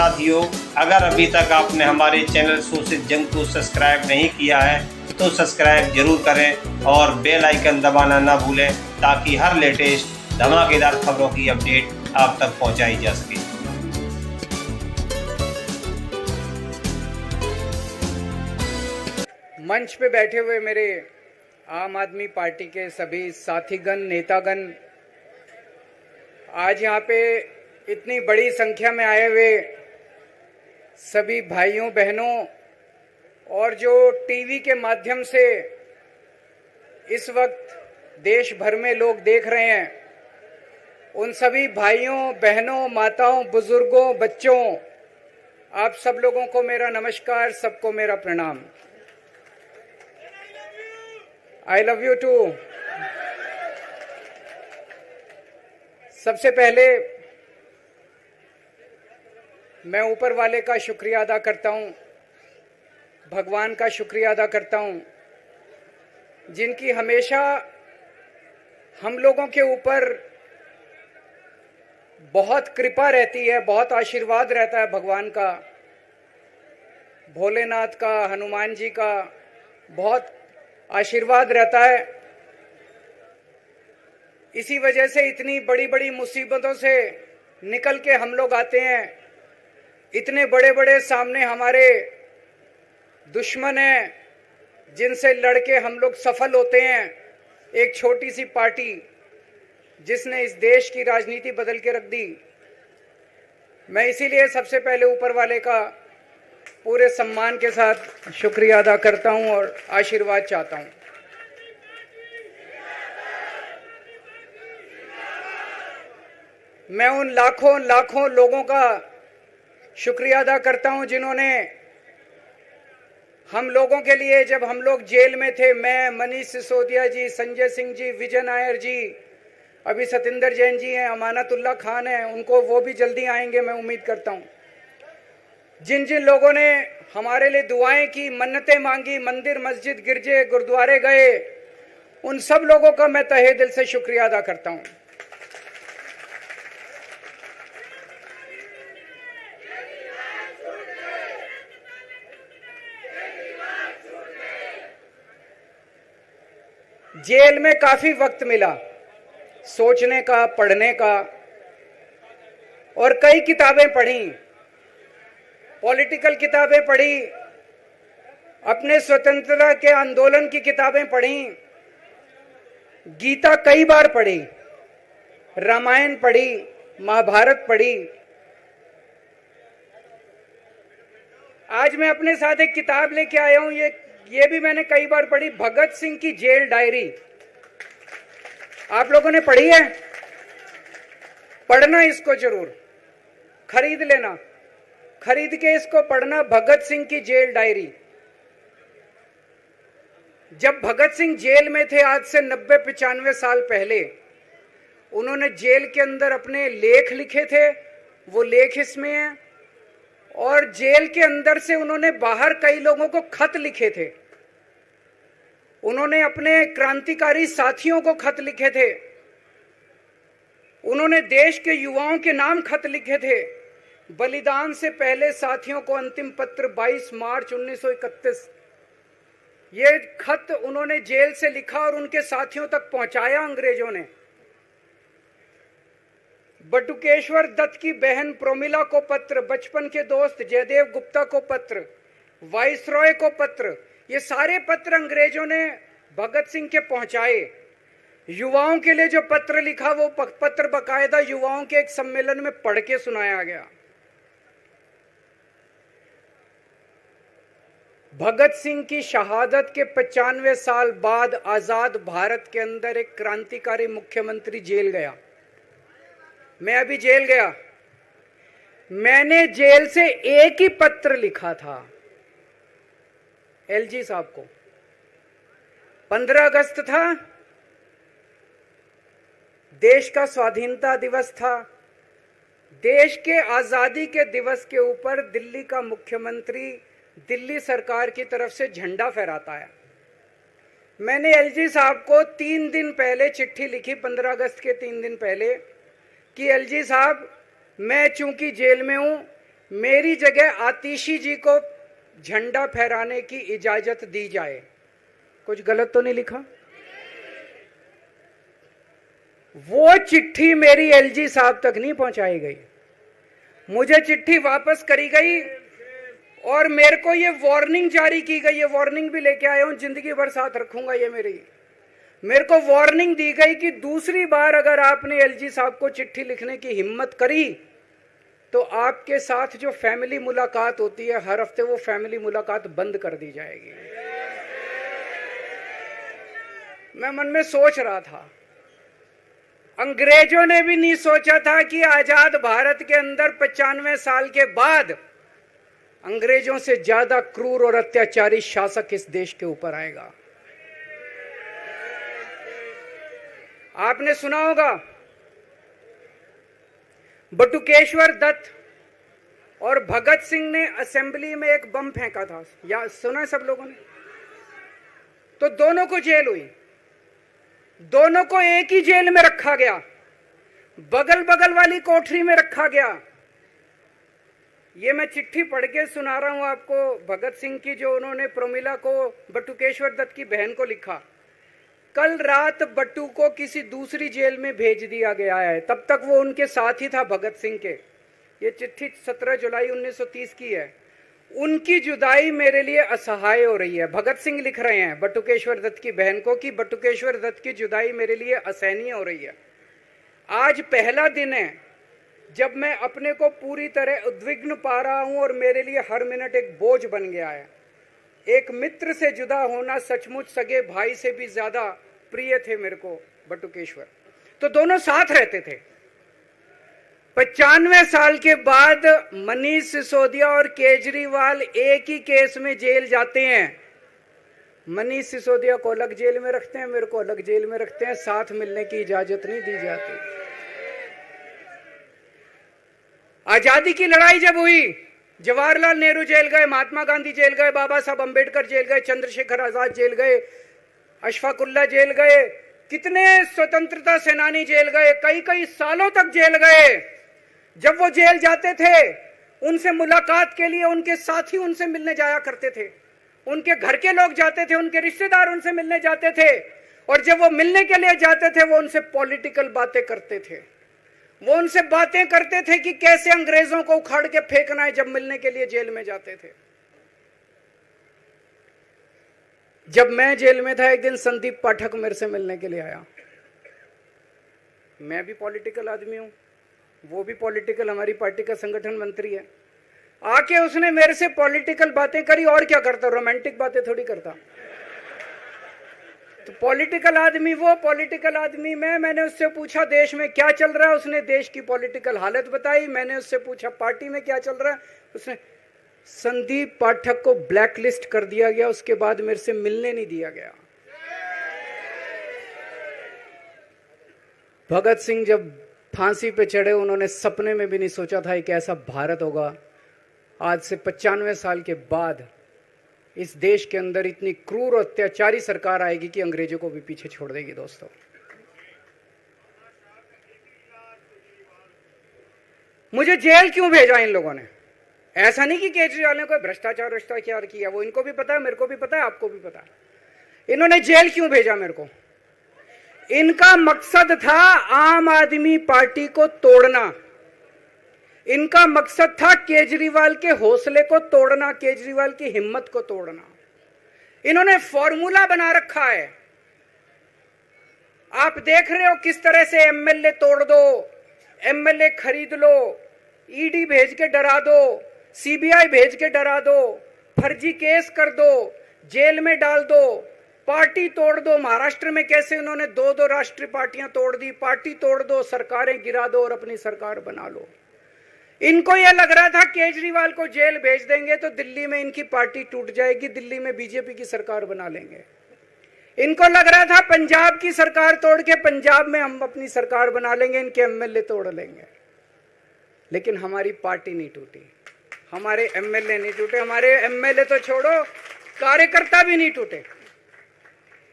साथियों, अगर अभी तक आपने हमारे चैनल सूसित जंग को सब्सक्राइब नहीं किया है तो सब्सक्राइब जरूर करें और बेल आइकन दबाना ना भूलें ताकि हर लेटेस्ट धमाकेदार खबरों की अपडेट आप तक पहुंचाई जा सके। मंच पे बैठे हुए मेरे आम आदमी पार्टी के सभी साथीगण, नेतागण, आज यहाँ पे इतनी बड़ी संख्या में आए हुए सभी भाइयों बहनों और जो टीवी के माध्यम से इस वक्त देश भर में लोग देख रहे हैं, उन सभी भाइयों बहनों, माताओं, बुजुर्गों, बच्चों, आप सब लोगों को मेरा नमस्कार, सबको मेरा प्रणाम। I love you too. सबसे पहले मैं ऊपर वाले का शुक्रिया अदा करता हूं, भगवान का शुक्रिया अदा करता हूं, जिनकी हमेशा हम लोगों के ऊपर बहुत कृपा रहती है, बहुत आशीर्वाद रहता है भगवान का, भोलेनाथ का, हनुमान जी का बहुत आशीर्वाद रहता है। इसी वजह से इतनी बड़ी बड़ी मुसीबतों से निकल के हम लोग आते हैं। इतने बड़े बड़े सामने हमारे दुश्मन हैं जिनसे लड़के हम लोग सफल होते हैं। एक छोटी सी पार्टी जिसने इस देश की राजनीति बदल के रख दी। मैं इसीलिए सबसे पहले ऊपर वाले का पूरे सम्मान के साथ शुक्रिया अदा करता हूं और आशीर्वाद चाहता हूं। मैं उन लाखों लाखों लोगों का शुक्रिया अदा करता हूं जिन्होंने हम लोगों के लिए, जब हम लोग जेल में थे, मैं, मनीष सिसोदिया जी, संजय सिंह जी, विजय नायर जी, अभी सतिंदर जैन जी हैं, अमानतुल्लाह खान हैं, उनको वो भी जल्दी आएंगे मैं उम्मीद करता हूं। जिन जिन लोगों ने हमारे लिए दुआएं की, मन्नतें मांगी, मंदिर मस्जिद गिरजे गुरुद्वारे गए, उन सब लोगों का मैं तहे दिल से शुक्रिया अदा करता हूं। जेल में काफी वक्त मिला सोचने का, पढ़ने का, और कई किताबें पढ़ी, पॉलिटिकल किताबें पढ़ी, अपने स्वतंत्रता के आंदोलन की किताबें पढ़ी, गीता कई बार पढ़ी, रामायण पढ़ी, महाभारत पढ़ी। आज मैं अपने साथ एक किताब लेके आया हूं, ये भी मैंने कई बार पढ़ी, भगत सिंह की जेल डायरी। आप लोगों ने पढ़ी है? पढ़ना इसको जरूर, खरीद लेना, खरीद के इसको पढ़ना, भगत सिंह की जेल डायरी। जब भगत सिंह जेल में थे, आज से 90-95 साल पहले, उन्होंने जेल के अंदर अपने लेख लिखे थे, वो लेख इसमें हैं। और जेल के अंदर से उन्होंने बाहर कई लोगों को खत लिखे थे, उन्होंने अपने क्रांतिकारी साथियों को खत लिखे थे, उन्होंने देश के युवाओं के नाम खत लिखे थे। बलिदान से पहले साथियों को अंतिम पत्र 22 मार्च 1931, ये खत उन्होंने जेल से लिखा और उनके साथियों तक पहुंचाया अंग्रेजों ने। बटुकेश्वर दत्त की बहन प्रोमिला को पत्र, बचपन के दोस्त जयदेव गुप्ता को पत्र, वाइसरॉय को पत्र, ये सारे पत्र अंग्रेजों ने भगत सिंह के पहुंचाए। युवाओं के लिए जो पत्र लिखा, वो पत्र बकायदा युवाओं के एक सम्मेलन में पढ़ के सुनाया गया। भगत सिंह की शहादत के 95 साल बाद आजाद भारत के अंदर एक क्रांतिकारी मुख्यमंत्री जेल गया। मैं अभी जेल गया, मैंने जेल से एक ही पत्र लिखा था एलजी साहब को। 15 अगस्त था, देश का स्वाधीनता दिवस था। देश के आजादी के दिवस के ऊपर दिल्ली का मुख्यमंत्री दिल्ली सरकार की तरफ से झंडा फहराता है। मैंने एलजी साहब को 3 दिन पहले चिट्ठी लिखी, 15 अगस्त के 3 दिन पहले, कि एलजी साहब, मैं चूंकि जेल में हूं, मेरी जगह आतिशी जी को झंडा फहराने की इजाजत दी जाए। कुछ गलत तो नहीं लिखा? वो चिट्ठी मेरी एलजी साहब तक नहीं पहुंचाई गई, मुझे चिट्ठी वापस करी गई और मेरे को ये वार्निंग जारी की गई। ये वार्निंग भी लेके आया हूं, जिंदगी भर साथ रखूंगा ये मेरे को वार्निंग दी गई कि दूसरी बार अगर आपने एलजी साहब को चिट्ठी लिखने की हिम्मत करी तो आपके साथ जो फैमिली मुलाकात होती है हर हफ्ते, वो फैमिली मुलाकात बंद कर दी जाएगी। मैं मन में सोच रहा था, अंग्रेजों ने भी नहीं सोचा था कि आजाद भारत के अंदर 95 साल के बाद अंग्रेजों से ज्यादा क्रूर और अत्याचारी शासक इस देश के ऊपर आएगा। आपने सुना होगा बटुकेश्वर दत्त और भगत सिंह ने असेंबली में एक बम फेंका था, या सुना है सब लोगों ने? तो दोनों को जेल हुई, दोनों को एक ही जेल में रखा गया, बगल बगल वाली कोठरी में रखा गया। ये मैं चिट्ठी पढ़ के सुना रहा हूं आपको भगत सिंह की, जो उन्होंने प्रमिला को, बटुकेश्वर दत्त की बहन को लिखा। कल रात बट्टू को किसी दूसरी जेल में भेज दिया गया है, तब तक वो उनके साथ ही था भगत सिंह के। ये चिट्ठी 17 जुलाई 1930 की है। उनकी जुदाई मेरे लिए असहाय हो रही है। भगत सिंह लिख रहे हैं बटुकेश्वर दत्त की बहन को कि बटुकेश्वर दत्त की जुदाई मेरे लिए असहनीय हो रही है। आज पहला दिन है जब मैं अपने को पूरी तरह उद्विग्न पा रहा हूं और मेरे लिए हर मिनट एक बोझ बन गया है। एक मित्र से जुदा होना सचमुच सगे भाई से भी ज्यादा प्रिय थे मेरे को बटुकेश्वर। तो दोनों साथ रहते थे। 95 साल के बाद मनीष सिसोदिया और केजरीवाल एक ही केस में जेल जाते हैं। मनीष सिसोदिया को अलग जेल में रखते हैं, मेरे को अलग जेल में रखते हैं, साथ मिलने की इजाजत नहीं दी जाती। आजादी की लड़ाई जब हुई, जवाहरलाल नेहरू जेल गए, महात्मा गांधी जेल गए, बाबा साहब अंबेडकर जेल गए, चंद्रशेखर आजाद जेल गए, अशफाकुल्ला जेल गए, कितने स्वतंत्रता सेनानी जेल गए, कई कई सालों तक जेल गए। जब वो जेल जाते थे उनसे मुलाकात के लिए उनके साथी उनसे मिलने जाया करते थे, उनके घर के लोग जाते थे, उनके रिश्तेदार उनसे मिलने जाते थे, और जब वो मिलने के लिए जाते थे वो उनसे पॉलिटिकल बातें करते थे। वो उनसे बातें करते थे कि कैसे अंग्रेजों को उखाड़ के फेंकना है, जब मिलने के लिए जेल में जाते थे। जब मैं जेल में था एक दिन संदीप पाठक मेरे से मिलने के लिए आया। मैं भी पॉलिटिकल आदमी हूं, वो भी पॉलिटिकल, हमारी पार्टी का संगठन मंत्री है। आके उसने मेरे से पॉलिटिकल बातें करी। और क्या करता, रोमांटिक बातें थोड़ी करता। तो पॉलिटिकल आदमी वो, पॉलिटिकल आदमी मैंने उससे पूछा देश में क्या चल रहा है, उसने देश की पॉलिटिकल हालत बताई। मैंने उससे पूछा पार्टी में क्या चल रहा है, उसने संदीप पाठक को ब्लैकलिस्ट कर दिया गया। उसके बाद मेरे से मिलने नहीं दिया गया। भगत सिंह जब फांसी पे चढ़े, उन्होंने सपने में भी नहीं सोचा था कि ऐसा भारत होगा। आज से 95 साल के बाद इस देश के अंदर इतनी क्रूर और अत्याचारी सरकार आएगी कि अंग्रेजों को भी पीछे छोड़ देगी। दोस्तों, मुझे जेल क्यों भेजा इन लोगों ने? ऐसा नहीं कि केजरीवाल ने कोई भ्रष्टाचार किया, वो इनको भी पता है, मेरे को भी पता है, आपको भी पता है। इन्होंने जेल क्यों भेजा मेरे को? इनका मकसद था आम आदमी पार्टी को तोड़ना। इनका मकसद था केजरीवाल के हौसले को तोड़ना, केजरीवाल की हिम्मत को तोड़ना। इन्होंने फॉर्मूला बना रखा है। आप देख रहे हो किस तरह से एमएलए तोड़ दो, एमएलए खरीद लो, ईडी भेज के डरा दो, सीबीआई भेज के डरा दो, फर्जी केस कर दो, जेल में डाल दो, पार्टी तोड़ दो। महाराष्ट्र में कैसे उन्होंने 2-2 राष्ट्रीय पार्टियां तोड़ दी। पार्टी तोड़ दो, सरकारें गिरा दो और अपनी सरकार बना लो। इनको यह लग रहा था केजरीवाल को जेल भेज देंगे तो दिल्ली में इनकी पार्टी टूट जाएगी, दिल्ली में बीजेपी की सरकार बना लेंगे। इनको लग रहा था पंजाब की सरकार तोड़ के पंजाब में हम अपनी सरकार बना लेंगे, इनके एमएलए तोड़ लेंगे। लेकिन हमारी पार्टी नहीं टूटी, हमारे एमएलए नहीं टूटे। हमारे एमएलए तो छोड़ो, कार्यकर्ता भी नहीं टूटे।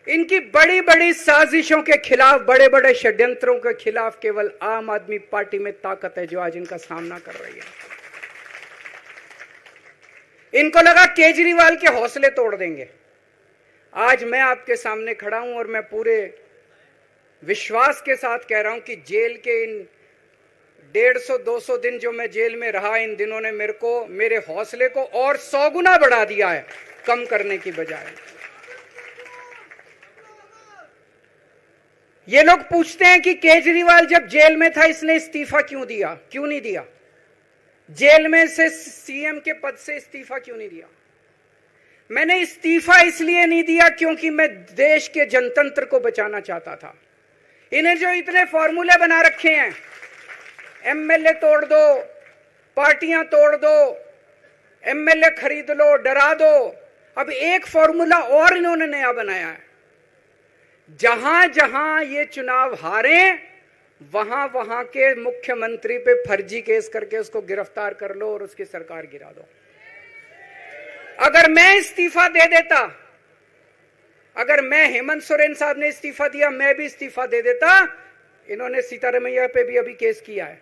इनकी बड़ी बड़ी साजिशों के खिलाफ, बड़े बड़े षड्यंत्रों के खिलाफ केवल आम आदमी पार्टी में ताकत है जो आज इनका सामना कर रही है। इनको लगा केजरीवाल के हौसले तोड़ देंगे। आज मैं आपके सामने खड़ा हूं और मैं पूरे विश्वास के साथ कह रहा हूं कि जेल के इन 150-200 दिन जो मैं जेल में रहा, इन दिनों ने मेरे हौसले को और 100 गुना बढ़ा दिया है, कम करने की बजाय। ये लोग पूछते हैं कि केजरीवाल जब जेल में था इसने इस्तीफा क्यों दिया, क्यों नहीं दिया? जेल में से सीएम के पद से इस्तीफा क्यों नहीं दिया? मैंने इस्तीफा इसलिए नहीं दिया क्योंकि मैं देश के जनतंत्र को बचाना चाहता था। इन्हें जो इतने फॉर्मूले बना रखे हैं, एमएलए तोड़ दो, पार्टियां तोड़ दो, एमएलए खरीद लो, डरा दो, अब एक फॉर्मूला और इन्होंने नया बनाया है। जहां जहां ये चुनाव हारे वहां वहां के मुख्यमंत्री पे फर्जी केस करके उसको गिरफ्तार कर लो और उसकी सरकार गिरा दो। अगर मैं इस्तीफा दे देता, अगर मैं हेमंत सोरेन साहब ने इस्तीफा दिया, मैं भी इस्तीफा दे देता, इन्होंने सीतारमैया पे भी अभी केस किया है,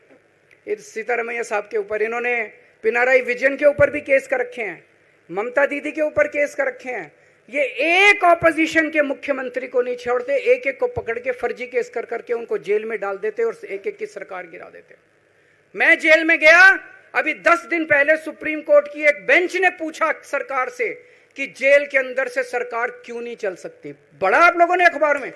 सीतारमैया साहब के ऊपर, इन्होंने पिनाराई विजयन के ऊपर भी केस कर रखे हैं, ममता दीदी के ऊपर केस कर रखे हैं। ये एक ऑपोजिशन के मुख्यमंत्री को नहीं छोड़ते, एक एक को पकड़ के फर्जी केस कर करके उनको जेल में डाल देते और एक एक की सरकार गिरा देते। मैं जेल में गया, अभी 10 दिन पहले सुप्रीम कोर्ट की एक बेंच ने पूछा सरकार से कि जेल के अंदर से सरकार क्यों नहीं चल सकती। बड़ा आप लोगों ने अखबार में,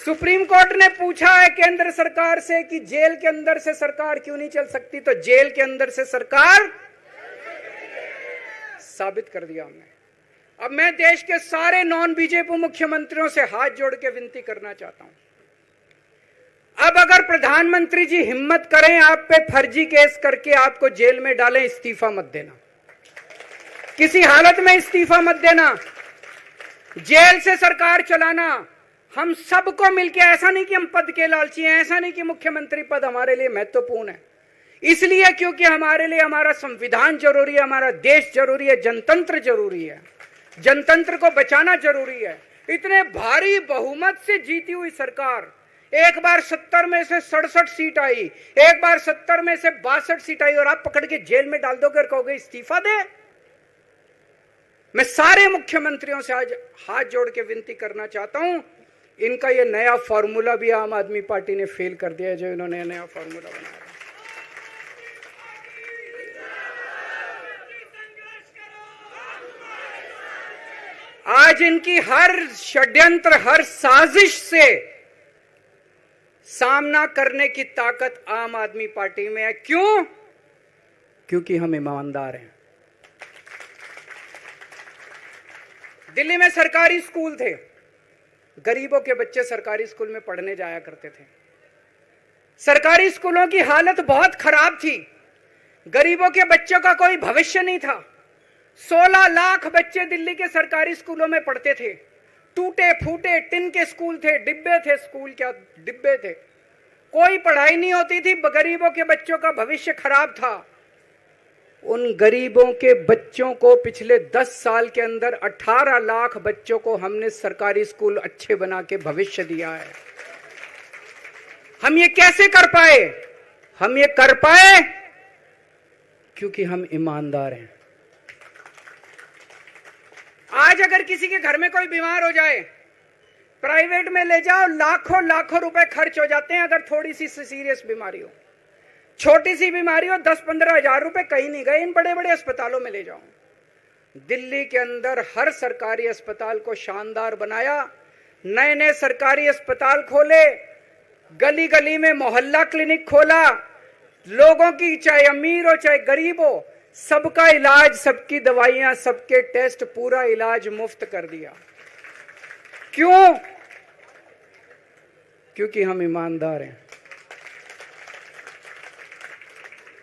सुप्रीम कोर्ट ने पूछा है केंद्र सरकार से कि जेल के अंदर से सरकार क्यों नहीं चल सकती, तो जेल के अंदर से सरकार साबित कर दिया हमने। अब मैं देश के सारे नॉन बीजेपी मुख्यमंत्रियों से हाथ जोड़ के विनती करना चाहता हूं, अब अगर प्रधानमंत्री जी हिम्मत करें आप पे फर्जी केस करके आपको जेल में डालें, इस्तीफा मत देना, किसी हालत में इस्तीफा मत देना, जेल से सरकार चलाना हम सबको मिलके, ऐसा नहीं कि हम पद के लालची हैं, ऐसा नहीं कि मुख्यमंत्री पद हमारे लिए महत्वपूर्ण है, इसलिए क्योंकि हमारे लिए हमारा संविधान जरूरी है, हमारा देश जरूरी है, जनतंत्र जरूरी है, जनतंत्र को बचाना जरूरी है। इतने भारी बहुमत से जीती हुई सरकार, एक बार 70 में से 67 सीट आई, एक बार 70 में से 62 सीट आई और आप पकड़ के जेल में डाल दोगे और कहोगे इस्तीफा दे। मैं सारे मुख्यमंत्रियों से आज हाथ जोड़ के विनती करना चाहता हूं, इनका ये नया फॉर्मूला भी आम आदमी पार्टी ने फेल कर दिया है, जो इन्होंने नया फॉर्मूला बनाया। आज इनकी हर षड्यंत्र, हर साजिश से सामना करने की ताकत आम आदमी पार्टी में है। क्यों? क्योंकि हम ईमानदार हैं। दिल्ली में सरकारी स्कूल थे, गरीबों के बच्चे सरकारी स्कूल में पढ़ने जाया करते थे। सरकारी स्कूलों की हालत बहुत खराब थी, गरीबों के बच्चों का कोई भविष्य नहीं था। 16 लाख बच्चे दिल्ली के सरकारी स्कूलों में पढ़ते थे। टूटे फूटे टिन के स्कूल थे, डिब्बे थे, स्कूल क्या डिब्बे थे, कोई पढ़ाई नहीं होती थी, गरीबों के बच्चों का भविष्य खराब था। उन गरीबों के बच्चों को पिछले 10 साल के अंदर 18 लाख बच्चों को हमने सरकारी स्कूल अच्छे बना के भविष्य दिया है। हम ये कैसे कर पाए? हम ये कर पाए क्योंकि हम ईमानदार हैं। आज अगर किसी के घर में कोई बीमार हो जाए, प्राइवेट में ले जाओ, लाखों लाखों रुपए खर्च हो जाते हैं। अगर थोड़ी सी सीरियस बीमारी हो, छोटी सी बीमारी हो, 10-15 हजार रुपए कहीं नहीं गए, इन बड़े बड़े अस्पतालों में ले जाओ। दिल्ली के अंदर हर सरकारी अस्पताल को शानदार बनाया, नए नए सरकारी अस्पताल खोले, गली गली में मोहल्ला क्लिनिक खोला, लोगों की चाहे अमीर हो चाहे गरीब हो, सबका इलाज, सबकी दवाइयां, सबके टेस्ट, पूरा इलाज मुफ्त कर दिया। क्यों? क्योंकि हम ईमानदार हैं।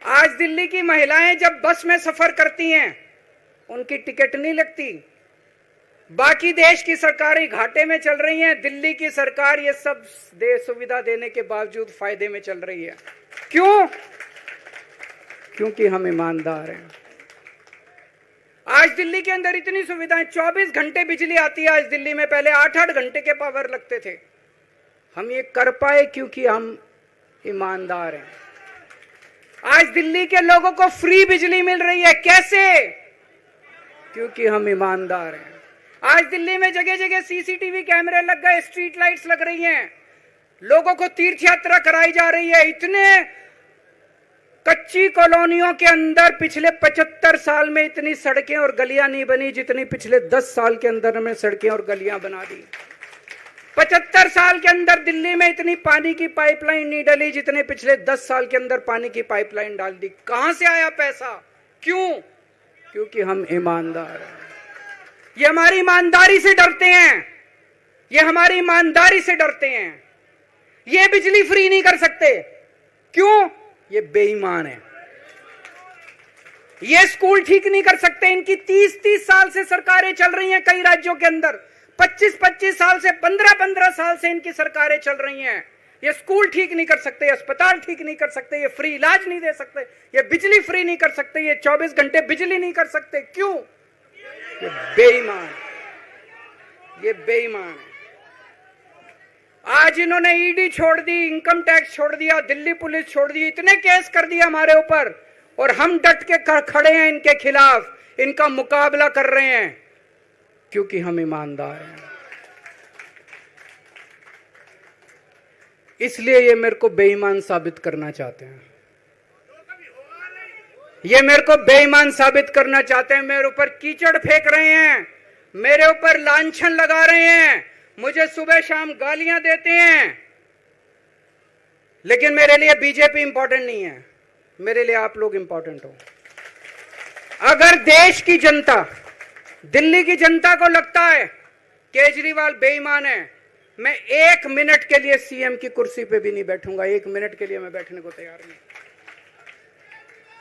आज दिल्ली की महिलाएं जब बस में सफर करती हैं, उनकी टिकट नहीं लगती। बाकी देश की सरकारें घाटे में चल रही हैं, दिल्ली की सरकार ये सब सुविधा देने के बावजूद फायदे में चल रही है। क्यों? क्योंकि हम ईमानदार हैं। आज दिल्ली के अंदर इतनी सुविधाएं, 24 घंटे बिजली आती है आज दिल्ली में, पहले 8-8 घंटे के पावर लगते थे। हम ये कर पाए क्योंकि हम ईमानदार हैं। आज दिल्ली के लोगों को फ्री बिजली मिल रही है। कैसे? क्योंकि हम ईमानदार हैं। आज दिल्ली में जगह जगह सीसीटीवी कैमरे लग गए, स्ट्रीट लाइट्स लग रही हैं, लोगों को तीर्थ यात्रा कराई जा रही है। इतने कच्ची कॉलोनियों के अंदर पिछले 75 साल में इतनी सड़कें और गलियां नहीं बनी जितनी पिछले 10 साल के अंदर हमने सड़कें और गलियां बना दी। 75 साल के अंदर दिल्ली में इतनी पानी की पाइपलाइन नहीं डली जितने पिछले 10 साल के अंदर पानी की पाइपलाइन डाल दी। कहां से आया पैसा? क्यों? क्योंकि हम ईमानदार हैं। ये हमारी ईमानदारी से डरते हैं, ये हमारी ईमानदारी से डरते हैं। ये बिजली फ्री नहीं कर सकते, क्यों? ये बेईमान है। ये स्कूल ठीक नहीं कर सकते, इनकी 30-30 साल से सरकारें चल रही हैं कई राज्यों के अंदर, 25-25 साल से, 15-15 साल से इनकी सरकारें चल रही हैं। ये स्कूल ठीक नहीं कर सकते, अस्पताल ठीक नहीं कर सकते, ये फ्री इलाज नहीं दे सकते, ये बिजली फ्री नहीं कर सकते, ये 24 घंटे बिजली नहीं कर सकते। क्यों? ये बेईमान, ये बेईमान है। आज इन्होंने ईडी छोड़ दी, इनकम टैक्स छोड़ दिया, दिल्ली पुलिस छोड़ दी, इतने केस कर दिया हमारे ऊपर, और हम डट के खड़े हैं इनके खिलाफ, इनका मुकाबला कर रहे हैं, क्योंकि हम ईमानदार हैं। इसलिए ये मेरे को बेईमान साबित करना चाहते हैं, ये मेरे को बेईमान साबित करना चाहते हैं। मेरे ऊपर कीचड़ फेंक रहे हैं, मेरे ऊपर लांछन लगा रहे हैं, मुझे सुबह शाम गालियां देते हैं। लेकिन मेरे लिए बीजेपी इंपॉर्टेंट नहीं है, मेरे लिए आप लोग इंपॉर्टेंट हो। अगर देश की जनता, दिल्ली की जनता को लगता है केजरीवाल बेईमान है, मैं 1 मिनट के लिए सीएम की कुर्सी पे भी नहीं बैठूंगा। 1 मिनट के लिए मैं बैठने को तैयार नहीं।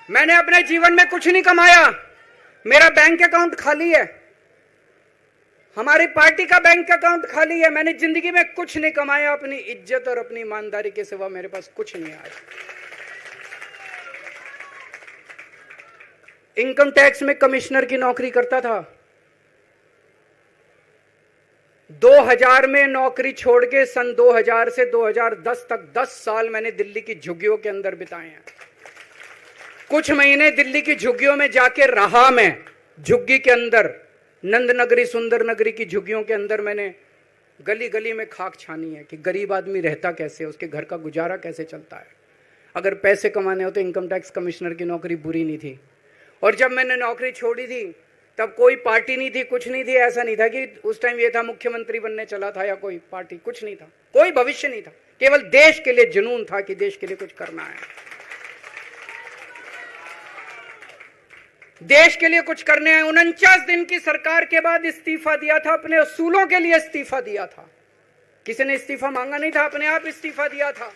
मैंने अपने जीवन में कुछ नहीं कमाया, मेरा बैंक अकाउंट खाली है, हमारी पार्टी का बैंक अकाउंट खाली है। मैंने जिंदगी में कुछ नहीं कमाया, अपनी इज्जत और अपनी ईमानदारी के सिवा मेरे पास कुछ नहीं आया। इनकम टैक्स में कमिश्नर की नौकरी करता था, 2000 में नौकरी छोड़ के सन 2000 से 2010 तक 10 साल मैंने दिल्ली की झुग्गियों के अंदर बिताए हैं। कुछ महीने दिल्ली की झुग्गियों में जाके रहा मैं, झुग्गी के अंदर, नंद नगरी, सुंदर नगरी की झुग्गियों के अंदर मैंने गली गली में खाक छानी है कि गरीब आदमी रहता कैसे, उसके घर का गुजारा कैसे चलता है। अगर पैसे कमाने हो तो इनकम टैक्स कमिश्नर की नौकरी बुरी नहीं थी। और जब मैंने नौकरी छोड़ी थी तब कोई पार्टी नहीं थी, कुछ नहीं थी। ऐसा नहीं था कि उस टाइम ये था मुख्यमंत्री बनने चला था या कोई पार्टी, कुछ नहीं था, कोई भविष्य नहीं था। केवल देश के लिए जुनून था कि देश के लिए कुछ करना है, देश के लिए कुछ करने हैं। 49 दिन की सरकार के बाद इस्तीफा दिया था, अपने असूलों के लिए इस्तीफा दिया था। किसी ने इस्तीफा मांगा नहीं था, अपने आप इस्तीफा दिया था।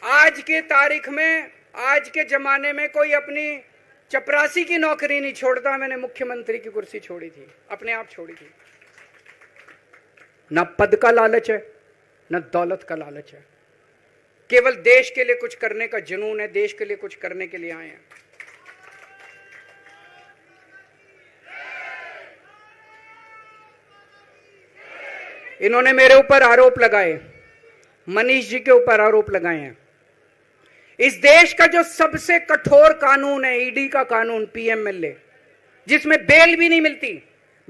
आज के तारीख में, आज के जमाने में कोई अपनी चपरासी की नौकरी नहीं छोड़ता। मैंने मुख्यमंत्री की कुर्सी छोड़ी थी, अपने आप छोड़ी थी। ना पद का लालच है, ना दौलत का लालच है, केवल देश के लिए कुछ करने का जुनून है, देश के लिए कुछ करने के लिए आए हैं। इन्होंने मेरे ऊपर आरोप लगाए, मनीष जी के ऊपर आरोप लगाए हैं। इस देश का जो सबसे कठोर कानून है ईडी का कानून, पीएमएलए, जिसमें बेल भी नहीं मिलती,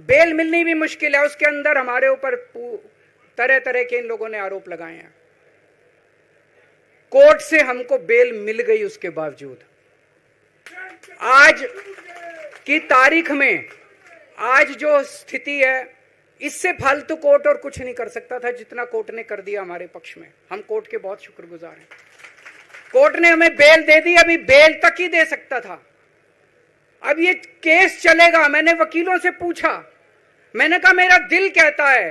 बेल मिलनी भी मुश्किल है, उसके अंदर हमारे ऊपर तरह तरह के इन लोगों ने आरोप लगाए हैं। कोर्ट से हमको बेल मिल गई, उसके बावजूद आज की तारीख में, आज जो स्थिति है, इससे फालतू कोर्ट और कुछ नहीं कर सकता था जितना कोर्ट ने कर दिया हमारे पक्ष में। हम कोर्ट के बहुत शुक्रगुजार हैं। कोर्ट ने हमें बेल दे दी, अभी बेल तक ही दे सकता था। अब ये केस चलेगा। मैंने वकीलों से पूछा, मैंने कहा मेरा दिल कहता है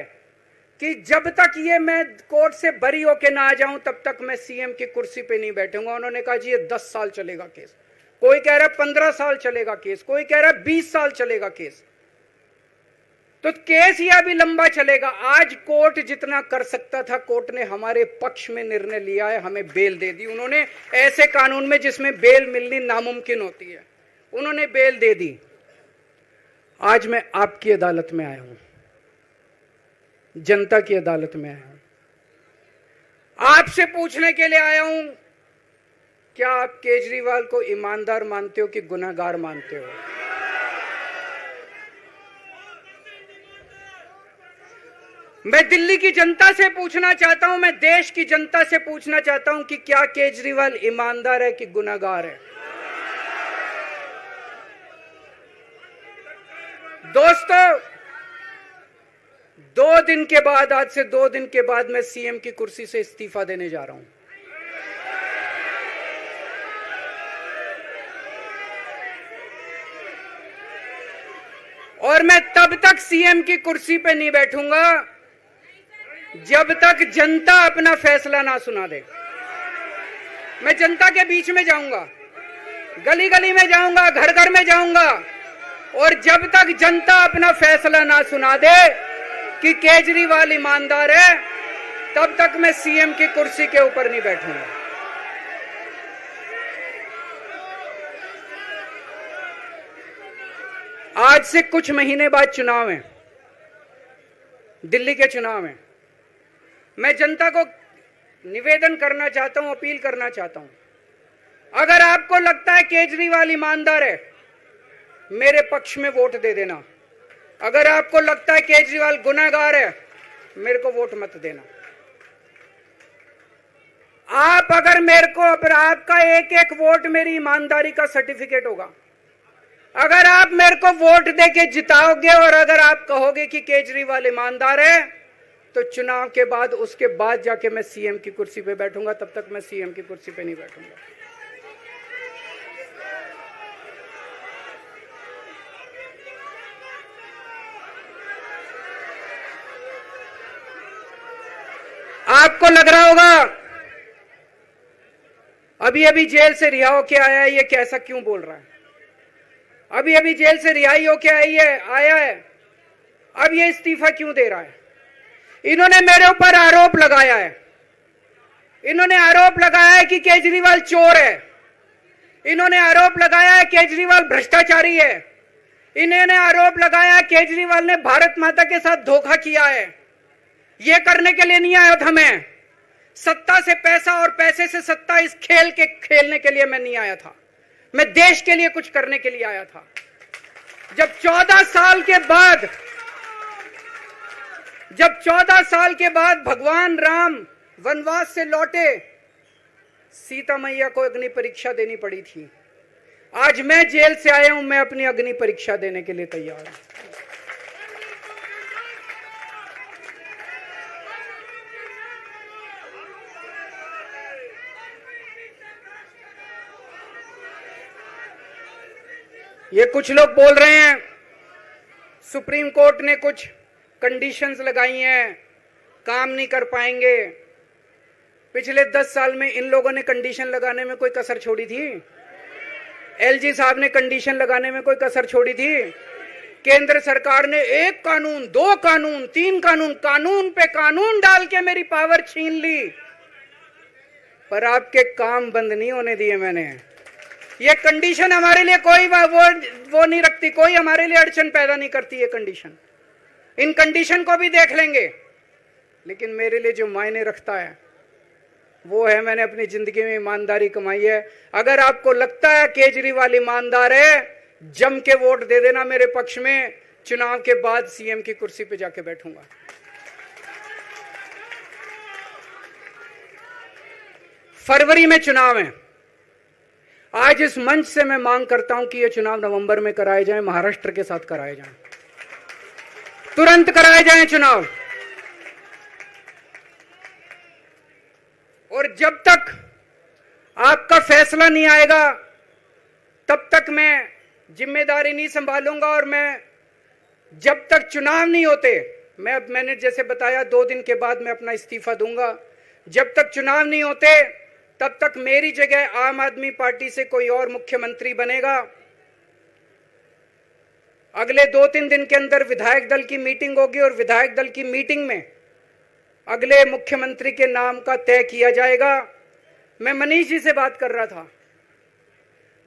कि जब तक ये मैं कोर्ट से बरी होके ना आ जाऊं तब तक मैं सीएम की कुर्सी पे नहीं बैठूंगा। उन्होंने कहा जी ये 10 साल चलेगा केस, कोई कह रहा है 15 साल चलेगा केस, कोई कह रहा है 20 साल चलेगा केस। तो केस ये अभी लंबा चलेगा। आज कोर्ट जितना कर सकता था, कोर्ट ने हमारे पक्ष में निर्णय लिया है, हमें बेल दे दी। उन्होंने ऐसे कानून में जिसमें बेल मिलनी नामुमकिन होती है, उन्होंने बेल दे दी। आज मैं आपकी अदालत में आया हूं, जनता की अदालत में आया हूं, आपसे पूछने के लिए आया हूं, क्या आप केजरीवाल को ईमानदार मानते हो कि गुनहगार मानते हो? मैं दिल्ली की जनता से पूछना चाहता हूं, मैं देश की जनता से पूछना चाहता हूं कि क्या केजरीवाल ईमानदार है कि गुनहगार है? दोस्तों, 2 दिन के बाद, आज से 2 दिन के बाद मैं सीएम की कुर्सी से इस्तीफा देने जा रहा हूं। और मैं तब तक सीएम की कुर्सी पे नहीं बैठूंगा जब तक जनता अपना फैसला ना सुना दे। मैं जनता के बीच में जाऊंगा, गली गली में जाऊंगा, घर घर में जाऊंगा, और जब तक जनता अपना फैसला ना सुना दे कि केजरीवाल ईमानदार है, तब तक मैं सीएम की कुर्सी के ऊपर नहीं बैठूंगा। आज से कुछ महीने बाद चुनाव है, दिल्ली के चुनाव है। मैं जनता को निवेदन करना चाहता हूं, अपील करना चाहता हूं, अगर आपको लगता है केजरीवाल ईमानदार है, मेरे पक्ष में वोट दे देना। अगर आपको लगता है केजरीवाल गुनहगार है, मेरे को वोट मत देना। आप अगर मेरे को, आपका एक एक वोट मेरी ईमानदारी का सर्टिफिकेट होगा। अगर आप मेरे को वोट देके जिताओगे और अगर आप कहोगे कि केजरीवाल ईमानदार है, तो चुनाव के बाद, उसके बाद जाके मैं सीएम की कुर्सी पे बैठूंगा। तब तक मैं सीएम की कुर्सी पे नहीं बैठूंगा। आपको लग रहा होगा अभी अभी जेल से रिहा होके आया है, ये कैसा क्यों बोल रहा है? अभी अभी जेल से रिहाई होके आया है, अब ये इस्तीफा क्यों दे रहा है? इन्होंने मेरे ऊपर आरोप लगाया है, इन्होंने आरोप लगाया है कि केजरीवाल चोर है, इन्होंने आरोप लगाया है केजरीवाल भ्रष्टाचारी है, इन्होंने आरोप लगाया है केजरीवाल ने भारत माता के साथ धोखा किया है। ये करने के लिए नहीं आया था मैं, सत्ता से पैसा और पैसे से सत्ता, इस खेल के खेलने के लिए मैं नहीं आया था। मैं देश के लिए कुछ करने के लिए आया था। जब 14 साल के बाद भगवान राम वनवास से लौटे, सीता मैया को अग्नि परीक्षा देनी पड़ी थी। आज मैं जेल से आया हूं, मैं अपनी अग्नि परीक्षा देने के लिए तैयार हूं। ये कुछ लोग बोल रहे हैं सुप्रीम कोर्ट ने कुछ कंडीशंस लगाई हैं, काम नहीं कर पाएंगे। पिछले 10 साल में इन लोगों ने कंडीशन लगाने में कोई कसर छोड़ी थी? एलजी साहब ने कंडीशन लगाने में कोई कसर छोड़ी थी? केंद्र सरकार ने 1 कानून, 2 कानून, 3 कानून, कानून पे कानून डाल के मेरी पावर छीन ली, पर आपके काम बंद नहीं होने दिए मैंने। ये कंडीशन हमारे लिए कोई वो नहीं रखती, कोई हमारे लिए अड़चन पैदा नहीं करती ये कंडीशन। इन कंडीशन को भी देख लेंगे, लेकिन मेरे लिए जो मायने रखता है वो है, मैंने अपनी जिंदगी में ईमानदारी कमाई है। अगर आपको लगता है केजरीवाल ईमानदार है, जम के वोट दे देना मेरे पक्ष में। चुनाव के बाद सीएम की कुर्सी पे जाके बैठूंगा। फरवरी में चुनाव है। आज इस मंच से मैं मांग करता हूं कि ये चुनाव नवंबर में कराए जाएं, महाराष्ट्र के साथ कराए जाएं, तुरंत कराए जाएं चुनाव। और जब तक आपका फैसला नहीं आएगा, तब तक मैं जिम्मेदारी नहीं संभालूंगा। और मैं, जब तक चुनाव नहीं होते, मैंने जैसे बताया 2 दिन के बाद मैं अपना इस्तीफा दूंगा। जब तक चुनाव नहीं होते, तब तक मेरी जगह आम आदमी पार्टी से कोई और मुख्यमंत्री बनेगा। अगले 2-3 दिन के अंदर विधायक दल की मीटिंग होगी और विधायक दल की मीटिंग में अगले मुख्यमंत्री के नाम का तय किया जाएगा। मैं मनीष जी से बात कर रहा था,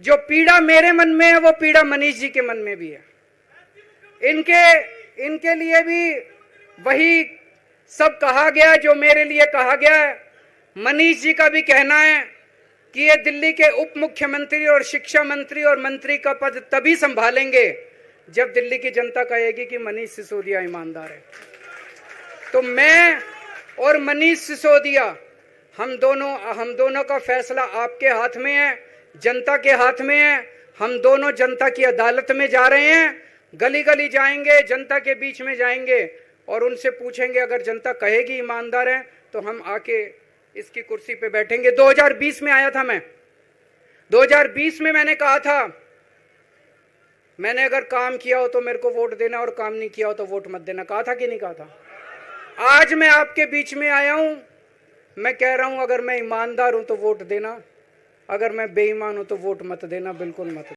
जो पीड़ा मेरे मन में है वो पीड़ा मनीष जी के मन में भी है। इनके लिए भी वही सब कहा गया जो मेरे लिए कहा गया है। मनीष जी का भी कहना है कि ये दिल्ली के उप मुख्यमंत्री और शिक्षा मंत्री और मंत्री का पद तभी संभालेंगे जब दिल्ली की जनता कहेगी कि मनीष सिसोदिया ईमानदार है। तो मैं और मनीष सिसोदिया, हम दोनों का फैसला आपके हाथ में है, जनता के हाथ में है। हम दोनों जनता की अदालत में जा रहे हैं, गली गली जाएंगे, जनता के बीच में जाएंगे और उनसे पूछेंगे। अगर जनता कहेगी ईमानदार है तो हम आके इसकी कुर्सी पे बैठेंगे। 2020 में आया था मैं, 2020 में मैंने कहा था, मैंने अगर काम किया हो तो मेरे को वोट देना और काम नहीं किया हो तो वोट मत देना। कहा था कि नहीं कहा था? आज मैं आपके बीच में आया हूं, मैं कह रहा हूं अगर मैं ईमानदार हूं तो वोट देना, अगर मैं बेईमान हूं तो वोट मत देना, बिल्कुल मत।